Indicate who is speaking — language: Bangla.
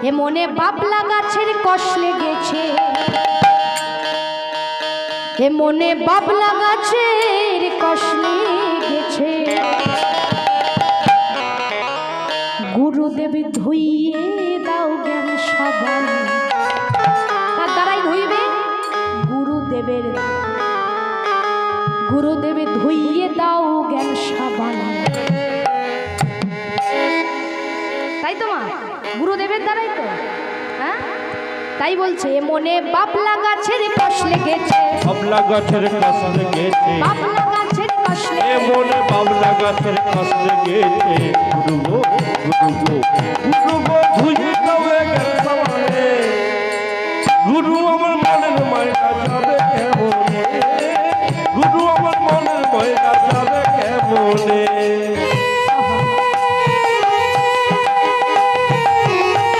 Speaker 1: এ মনে বাবলা গাছের কষ লেগেছে, এ মনে বাবলা গাছের কষ লেগেছে। গুরুদেব ধুইয়ে দাও জ্ঞান সাবান, তার দ্বারাই ধুইবে গুরুদেবের, গুরুদেবে ধুইয়ে দাও জ্ঞান সাবান। তাই তো মা, গুরুদেবের দ্বারাই তো, হ্যাঁ তাই বলছে এ মনে বাবলা গাছের কষ লেগেছে,
Speaker 2: বাবলা গাছের কষ লেগেছে,
Speaker 1: বাবলা গাছের কষ
Speaker 2: এ
Speaker 1: লেগেছে,
Speaker 2: মনে বাবলা গাছের কষ লেগেছে। গুরু গো, গুরু গো, গুরু গো ধুইয়ে